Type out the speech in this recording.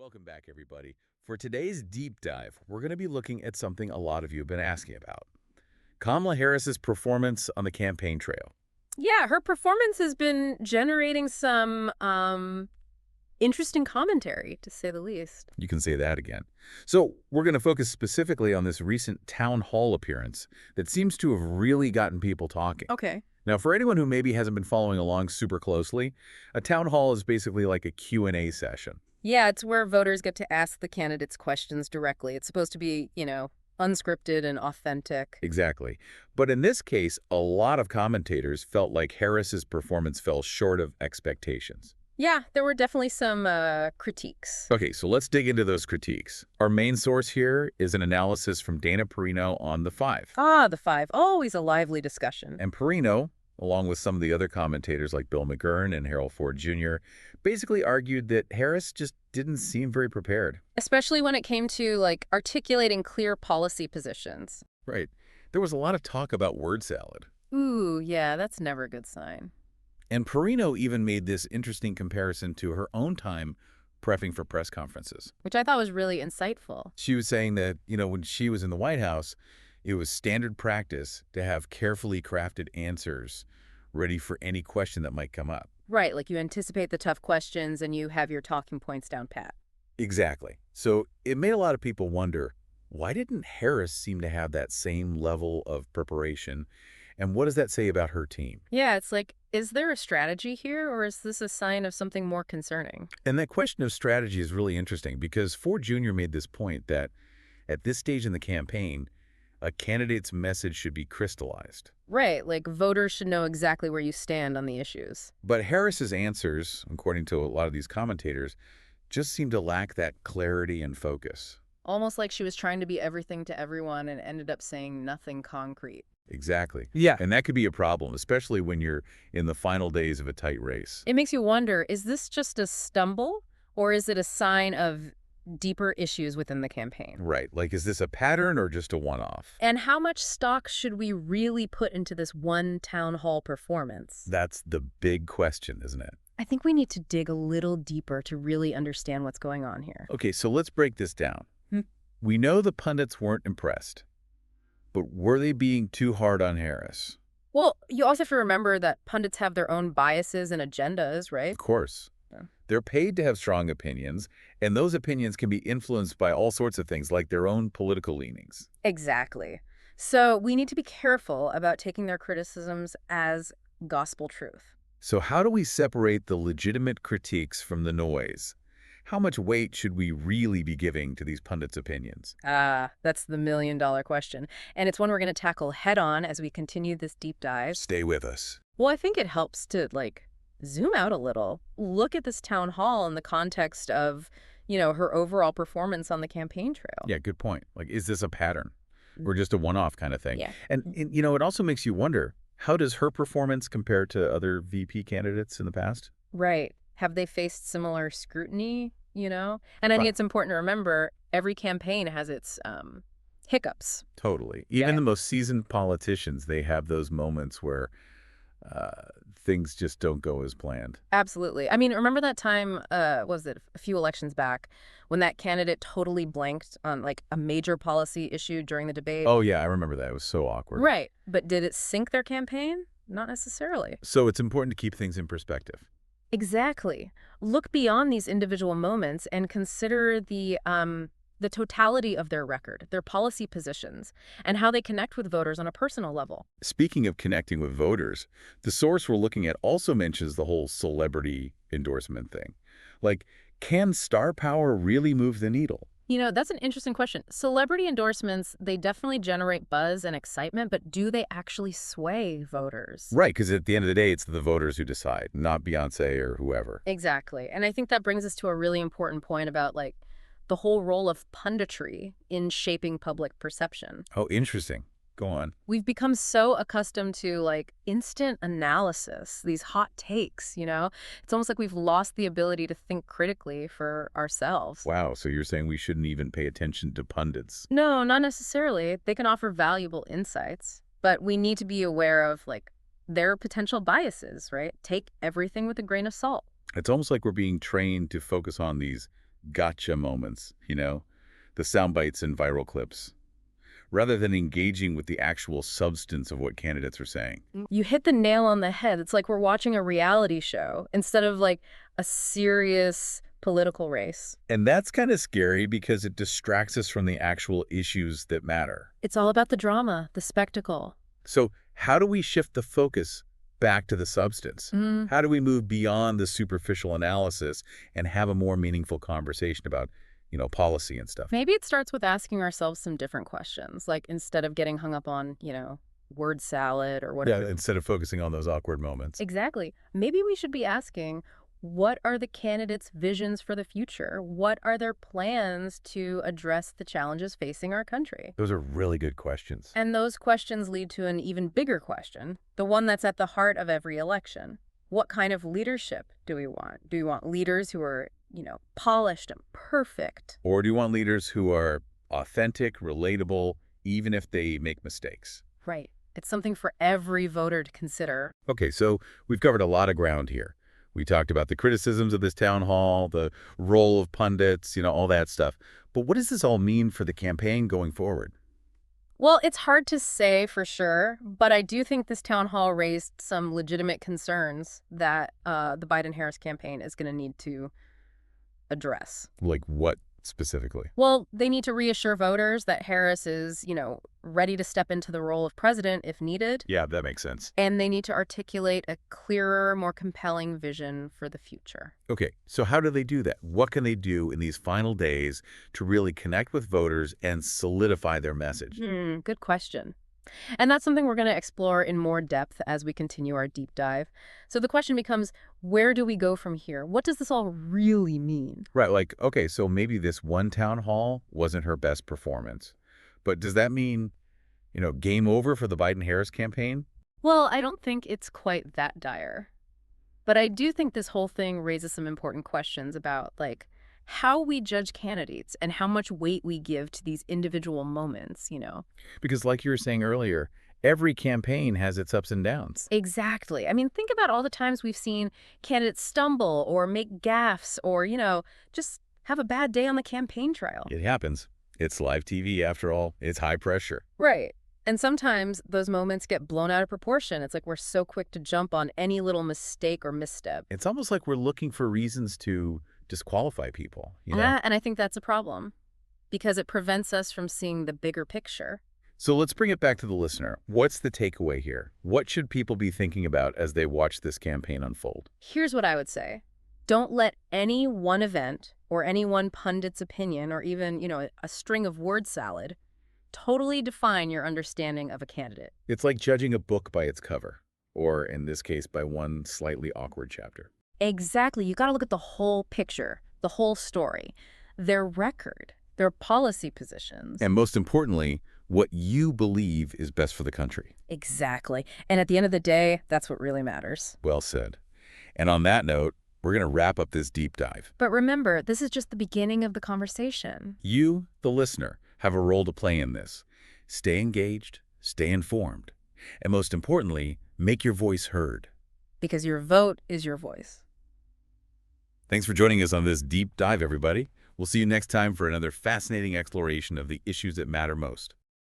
Welcome back, everybody. For today's deep dive, we're going to be looking at something a lot of you have been asking about. Kamala Harris's performance on the campaign trail. Yeah, her performance has been generating some interesting commentary, to say the least. You can say that again. So we're going to focus specifically on this recent town hall appearance that seems to have really gotten people talking. Okay. Now, for anyone who maybe hasn't been following along super closely, a town hall is basically like a Q&A session. Yeah, it's where voters get to ask the candidates questions directly. It's supposed to be, unscripted and authentic. Exactly. But in this case, a lot of commentators felt like Harris's performance fell short of expectations. Yeah, there were definitely some critiques. Okay, so let's dig into those critiques. Our main source here is an analysis from Dana Perino on The Five. Ah, the five. Always a lively discussion. And Perino, along with some of the other commentators like Bill McGurn and Harold Ford Jr., basically argued that Harris just didn't seem very prepared. Especially when it came to, articulating clear policy positions. Right. There was a lot of talk about word salad. Ooh, yeah, that's never a good sign. And Perino even made this interesting comparison to her own time prepping for press conferences. Which I thought was really insightful. She was saying that, when she was in the White House, it was standard practice to have carefully crafted answers ready for any question that might come up. Right, like you anticipate the tough questions and you have your talking points down pat. Exactly. So it made a lot of people wonder, why didn't Harris seem to have that same level of preparation? And what does that say about her team? Yeah, it's like, is there a strategy here, or is this a sign of something more concerning? And that question of strategy is really interesting because Ford Jr. made this point that at this stage in the campaign, a candidate's message should be crystallized. Right, like voters should know exactly where you stand on the issues. But Harris's answers, according to a lot of these commentators, just seemed to lack that clarity and focus. Almost like she was trying to be everything to everyone and ended up saying nothing concrete. Exactly. Yeah. And that could be a problem, especially when you're in the final days of a tight race. It makes you wonder, is this just a stumble, or is it a sign of deeper issues within the campaign? Right. Like, is this a pattern or just a one-off? And how much stock should we really put into this one town hall performance? That's the big question, isn't it? I think we need to dig a little deeper to really understand what's going on here. Okay, so let's break this down. We know the pundits weren't impressed, but were they being too hard on Harris? Well, you also have to remember that pundits have their own biases and agendas, right? Of course. Yeah. They're paid to have strong opinions, and those opinions can be influenced by all sorts of things, like their own political leanings. Exactly. So we need to be careful about taking their criticisms as gospel truth. So how do we separate the legitimate critiques from the noise? How much weight should we really be giving to these pundits' opinions? That's the million-dollar question. And it's one we're going to tackle head-on as we continue this deep dive. Stay with us. Well, I think it helps to, zoom out a little. Look at this town hall in the context of, her overall performance on the campaign trail. Yeah, good point. Like, is this a pattern or just a one-off kind of thing? Yeah. And, it also makes you wonder, how does her performance compare to other VP candidates in the past? Right. Have they faced similar scrutiny, And I think it's important to remember every campaign has its hiccups. Totally. Even Yeah. the most seasoned politicians, they have those moments where things just don't go as planned. Absolutely. I mean, remember that time, was it a few elections back, when that candidate totally blanked on, a major policy issue during the debate? Oh, yeah, I remember that. It was so awkward. Right. But did it sink their campaign? Not necessarily. So it's important to keep things in perspective. Exactly. Look beyond these individual moments and consider the totality of their record, their policy positions, and how they connect with voters on a personal level. Speaking of connecting with voters, the source we're looking at also mentions the whole celebrity endorsement thing. Like, can star power really move the needle? That's an interesting question. Celebrity endorsements, they definitely generate buzz and excitement, but do they actually sway voters? Right, because at the end of the day, it's the voters who decide, not Beyonce or whoever. Exactly. And I think that brings us to a really important point about, the whole role of punditry in shaping public perception. Oh, interesting. Go on. We've become so accustomed to instant analysis, these hot takes, It's almost like we've lost the ability to think critically for ourselves. Wow, so you're saying we shouldn't even pay attention to pundits? No, not necessarily. They can offer valuable insights, but we need to be aware of their potential biases, right? Take everything with a grain of salt. It's almost like we're being trained to focus on these gotcha moments, the sound bites and viral clips, rather than engaging with the actual substance of what candidates are saying. You hit the nail on the head. It's like we're watching a reality show instead of like a serious political race. And that's kind of scary because it distracts us from the actual issues that matter. It's all about the drama, the spectacle. So how do we shift the focus back to the substance? How do we move beyond the superficial analysis and have a more meaningful conversation about, policy and stuff? Maybe it starts with asking ourselves some different questions, like instead of getting hung up on, word salad or whatever. Yeah, instead of focusing on those awkward moments. Exactly. Maybe we should be asking, what are the candidates' visions for the future? What are their plans to address the challenges facing our country? Those are really good questions. And those questions lead to an even bigger question, the one that's at the heart of every election. What kind of leadership do we want? Do we want leaders who are, polished and perfect? Or do you want leaders who are authentic, relatable, even if they make mistakes? Right. It's something for every voter to consider. Okay, so we've covered a lot of ground here. We talked about the criticisms of this town hall, the role of pundits, all that stuff. But what does this all mean for the campaign going forward? Well, it's hard to say for sure, but I do think this town hall raised some legitimate concerns that the Biden-Harris campaign is going to need to address. Like what specifically? Well, they need to reassure voters that Harris is, ready to step into the role of president if needed. Yeah, that makes sense. And they need to articulate a clearer, more compelling vision for the future. Okay, so how do they do that? What can they do in these final days to really connect with voters and solidify their message? Good question. And that's something we're going to explore in more depth as we continue our deep dive. So the question becomes, where do we go from here? What does this all really mean? Right, like, okay, so maybe this one town hall wasn't her best performance. But does that mean, game over for the Biden-Harris campaign? Well, I don't think it's quite that dire. But I do think this whole thing raises some important questions about, like, how we judge candidates and how much weight we give to these individual moments, Because like you were saying earlier, every campaign has its ups and downs. Exactly. I mean, think about all the times we've seen candidates stumble or make gaffes or, just have a bad day on the campaign trail. It happens. It's live TV after all. It's high pressure. Right. And sometimes those moments get blown out of proportion. It's like we're so quick to jump on any little mistake or misstep. It's almost like we're looking for reasons to disqualify people, Yeah, and I think that's a problem because it prevents us from seeing the bigger picture. So let's bring it back to the listener. What's the takeaway here? What should people be thinking about as they watch this campaign unfold? Here's what I would say. Don't let any one event or any one pundit's opinion or even, a string of word salad totally define your understanding of a candidate. It's like judging a book by its cover, or in this case, by one slightly awkward chapter. Exactly. You got to look at the whole picture, the whole story, their record, their policy positions. And most importantly, what you believe is best for the country. Exactly. And at the end of the day, that's what really matters. Well said. And on that note, we're going to wrap up this deep dive. But remember, this is just the beginning of the conversation. You, the listener, have a role to play in this. Stay engaged, stay informed, and most importantly, make your voice heard. Because your vote is your voice. Thanks for joining us on this deep dive, everybody. We'll see you next time for another fascinating exploration of the issues that matter most.